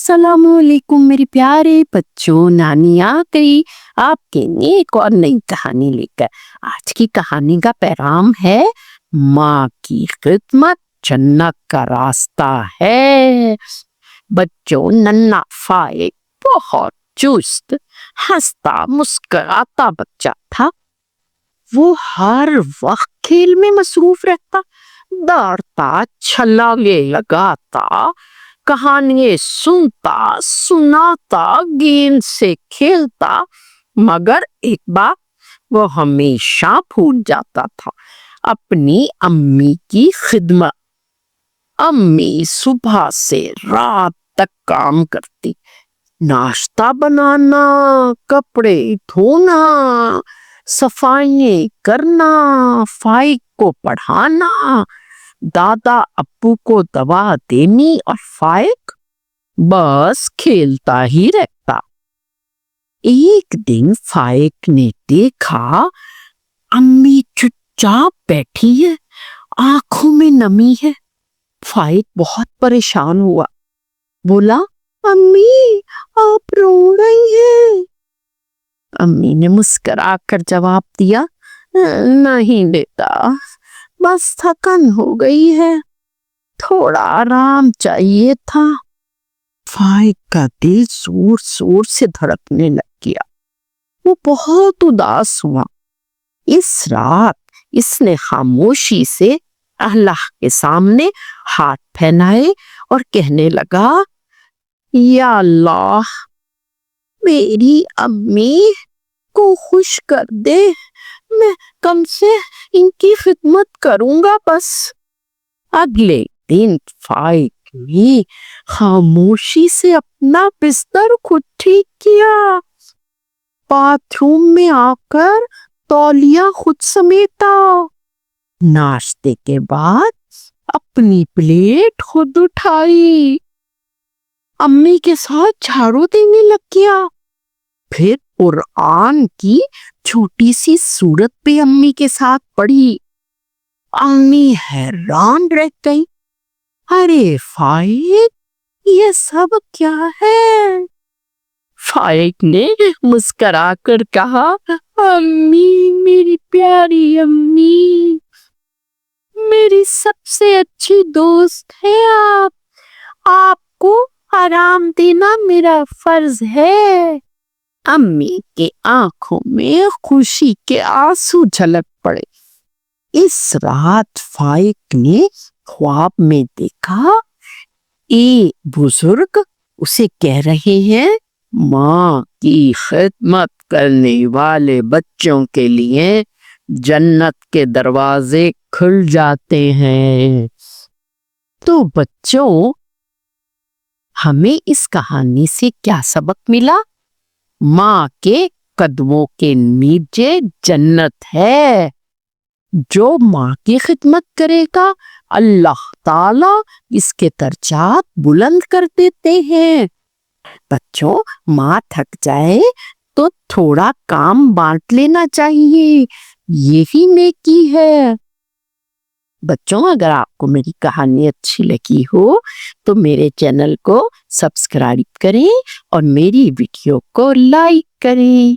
अस्सलाम वालेकुम मेरे प्यारे बच्चों, नानी आ गई आपके लिए एक और नई कहानी लेकर। आज की कहानी का पैगाम है माँ की खिदमत जन्नत का रास्ता है। बच्चों, नन्हा फाइक बहुत चुस्त, हंसता मुस्कुराता बच्चा था। वो हर वक्त खेल में मसरूफ रहता, दौड़ता, छलांगे लगाता, कहानियां सुनता, सुनाता, गेंद से खेलता, मगर एक बार वो हमेशा भूल जाता था अपनी अम्मी की खिदमत। अम्मी सुबह से रात तक काम करती, नाश्ता बनाना, कपड़े धोना, सफाई करना, फाइक को पढ़ाना, दादा अब्बू को दवा देनी, और फाइक बस खेलता ही रहता। एक दिन फाइक ने देखा अम्मी चुपचाप बैठी है, आंखों में नमी है। फाइक बहुत परेशान हुआ, बोला, अम्मी आप रो रही हैं? अम्मी ने मुस्कुरा कर जवाब दिया, नहीं बेटा, बस थकन हो गई है, थोड़ा आराम चाहिए था। फाइक का दिल जोर जोर से धड़कने लग गया। वो बहुत उदास हुआ। इस रात इसने खामोशी से अल्लाह के सामने हाथ फैलाए और कहने लगा, या अल्लाह, मेरी अम्मी को खुश कर दे, मैं कम से इनकी खिदमत करूंगा बस। अगले दिन फाइक ने खामोशी से अपना बिस्तर खुद ठीक किया, बाथरूम में आकर तौलिया खुद समेटा, नाश्ते के बाद अपनी प्लेट खुद उठाई, अम्मी के साथ झाड़ू देने लग गया। फिर कुरान की छोटी सी सूरत पे अम्मी के साथ पढ़ी। अम्मी हैरान रह गई, अरे फाइक, ये सब क्या है? फाइक ने मुस्कुरा कर कहा, अम्मी, मेरी प्यारी अम्मी, मेरी सबसे अच्छी दोस्त है आप, आपको आराम देना मेरा फर्ज है। अम्मी के आंखों में खुशी के आंसू झलक पड़े। इस रात फाइक ने ख्वाब में देखा, एक बुजुर्ग उसे कह रहे हैं, माँ की खिदमत करने वाले बच्चों के लिए जन्नत के दरवाजे खुल जाते हैं। तो बच्चों, हमें इस कहानी से क्या सबक मिला? माँ के कदमों के नीचे जन्नत है। जो माँ की खिदमत करेगा, अल्लाह ताला इसके दर्जात बुलंद कर देते हैं। बच्चों, माँ थक जाए तो थोड़ा काम बांट लेना चाहिए, यही नेकी है। बच्चों, अगर आपको मेरी कहानी अच्छी लगी हो तो मेरे चैनल को सब्सक्राइब करें और मेरी वीडियो को लाइक करें।